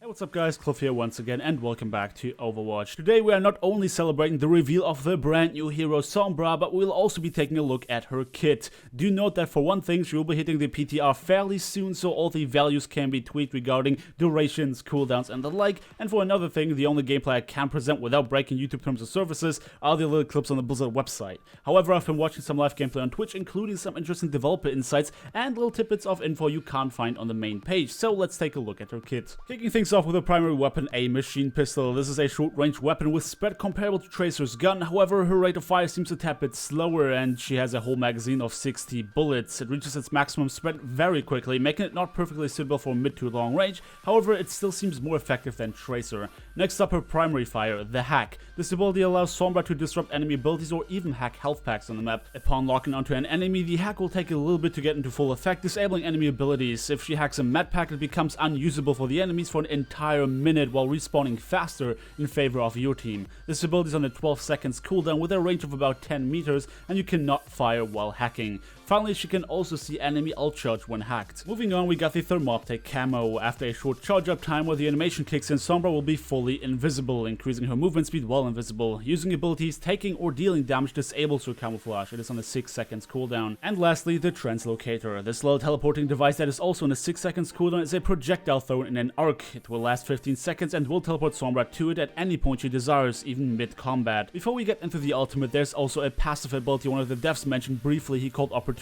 Hey, what's up guys, Cliff here once again and welcome back to Overwatch. Today we are not only celebrating the reveal of the brand new hero Sombra, but we'll also be taking a look at her kit. Do note that for one thing, she will be hitting the PTR fairly soon, so all the values can be tweaked regarding durations, cooldowns and the like. And for another thing, the only gameplay I can present without breaking YouTube terms of services are the little clips on the Blizzard website. However, I've been watching some live gameplay on Twitch, including some interesting developer insights and little tidbits of info you can't find on the main page, so let's take a look at her kit. Kicking things off with a primary weapon, a machine pistol. This is a short-range weapon with spread comparable to Tracer's gun, however her rate of fire seems a tad bit slower and she has a whole magazine of 60 bullets. It reaches its maximum spread very quickly, making it not perfectly suitable for mid to long range, however it still seems more effective than Tracer. Next up, her primary fire, the hack. This ability allows Sombra to disrupt enemy abilities or even hack health packs on the map. Upon locking onto an enemy, the hack will take a little bit to get into full effect, disabling enemy abilities. If she hacks a med pack, it becomes unusable for the enemies for an entire minute while respawning faster in favor of your team. This ability is on a 12 seconds cooldown with a range of about 10 meters and you cannot fire while hacking. Finally, she can also see enemy ult charge when hacked. Moving on, we got the Thermoptic camo. After a short charge up time where the animation kicks in, Sombra will be fully invisible, increasing her movement speed while invisible. Using abilities, taking or dealing damage disables her camouflage. It is on a 6 seconds cooldown. And lastly, the Translocator. This little teleporting device that is also on a 6 seconds cooldown is a projectile thrown in an arc. It will last 15 seconds and will teleport Sombra to it at any point she desires, even mid-combat. Before we get into the ultimate, there's also a passive ability one of the devs mentioned briefly he called Opportunist.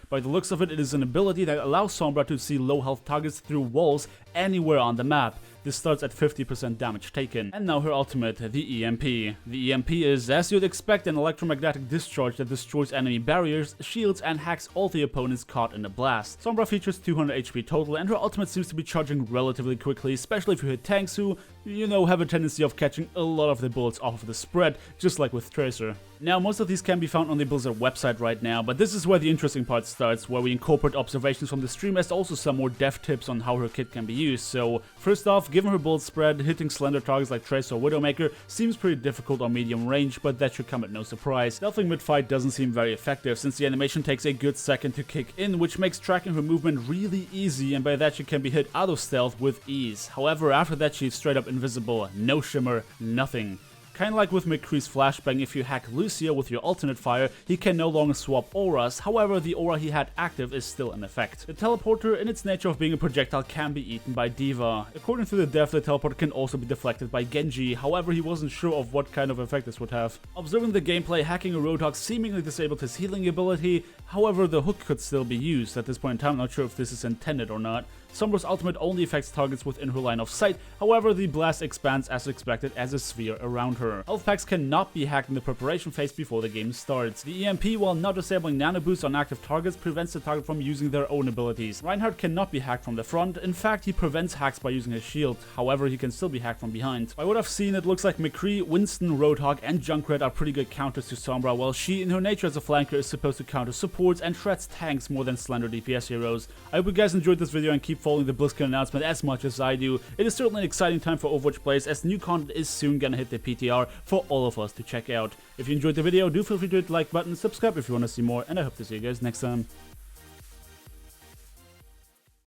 By the looks of it, it is an ability that allows Sombra to see low health targets through walls anywhere on the map. This starts at 50% damage taken. And now her ultimate, the EMP. The EMP is, as you'd expect, an electromagnetic discharge that destroys enemy barriers, shields, and hacks all the opponents caught in the blast. Sombra features 200 HP total, and her ultimate seems to be charging relatively quickly, especially if you hit tanks who, you know, have a tendency of catching a lot of the bullets off of the spread, just like with Tracer. Now, most of these can be found on the Blizzard website right now, but this is where the interesting part starts, where we incorporate observations from the stream as also some more dev tips on how her kit can be used. So, first off, given her bullet spread, hitting slender targets like Tracer or Widowmaker seems pretty difficult on medium range, but that should come at no surprise. Stealthing mid-fight doesn't seem very effective, since the animation takes a good second to kick in, which makes tracking her movement really easy, and by that she can be hit out of stealth with ease. However, after that she's straight up invisible, no shimmer, nothing. Kinda like with McCree's flashbang, if you hack Lucio with your alternate fire, he can no longer swap auras, however the aura he had active is still in effect. The teleporter, in its nature of being a projectile, can be eaten by D.Va. According to the dev, the teleporter can also be deflected by Genji, however he wasn't sure of what kind of effect this would have. Observing the gameplay, hacking a Roadhog seemingly disabled his healing ability, however the hook could still be used. At this point in time, I'm not sure if this is intended or not. Sombra's ultimate only affects targets within her line of sight, however the blast expands as expected as a sphere around her. Health packs cannot be hacked in the preparation phase before the game starts. The EMP, while not disabling nano-boost on active targets, prevents the target from using their own abilities. Reinhardt cannot be hacked from the front, in fact he prevents hacks by using his shield, however he can still be hacked from behind. By what I've seen, it looks like McCree, Winston, Roadhog and Junkrat are pretty good counters to Sombra, while she in her nature as a flanker is supposed to counter supports and shreds tanks more than slender DPS heroes. I hope you guys enjoyed this video and keep following the BlizzCon announcement as much as I do. It is certainly an exciting time for Overwatch players as new content is soon gonna hit the PTR for all of us to check out. If you enjoyed the video, do feel free to hit the like button, subscribe if you want to see more, and I hope to see you guys next time.